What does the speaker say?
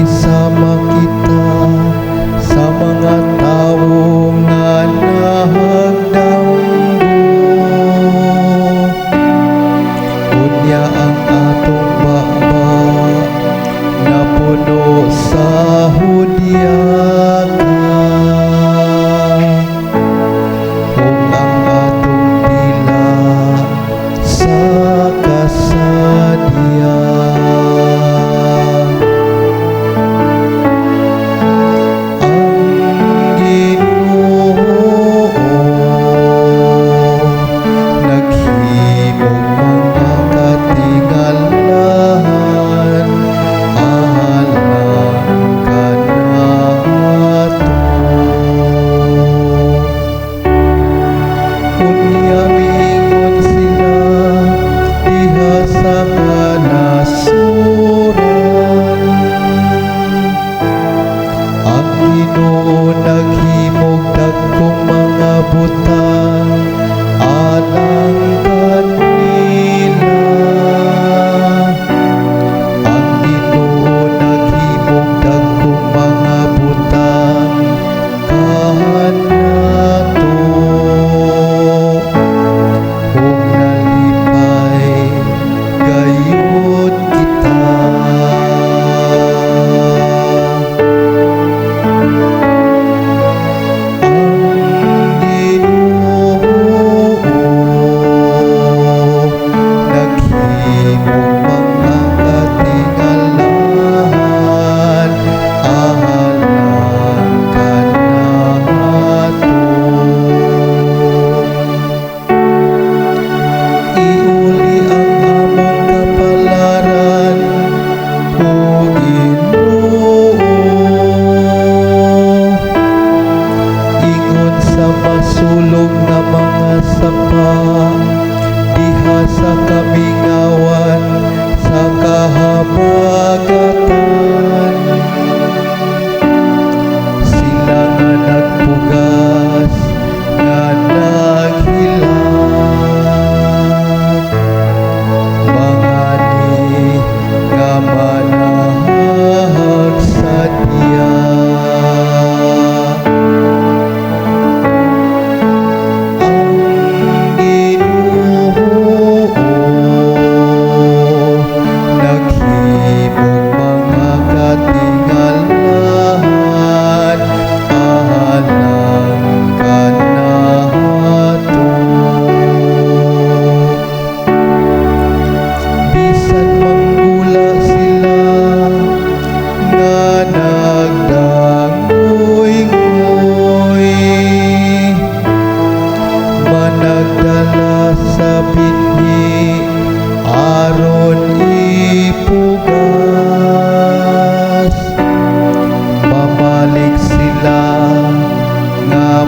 isama kita sa mga tawo nga nahagdamgo. Unya ang atong baba na puno sa hudyata, ug ang atong dila sa kasadyan. Naghimog dagkong mga butang alang kanila. Ang Ginoo naghimog dagkong mga butang kanato, ug nalipay gayud kita. Masulog na mga sapa diha sa kamingawan sa kahabagatan. Sila nga nagpugas nga naghilang, mangani nga manahag sa nagdala sa binhi aron ipugas. Mamalik sila nga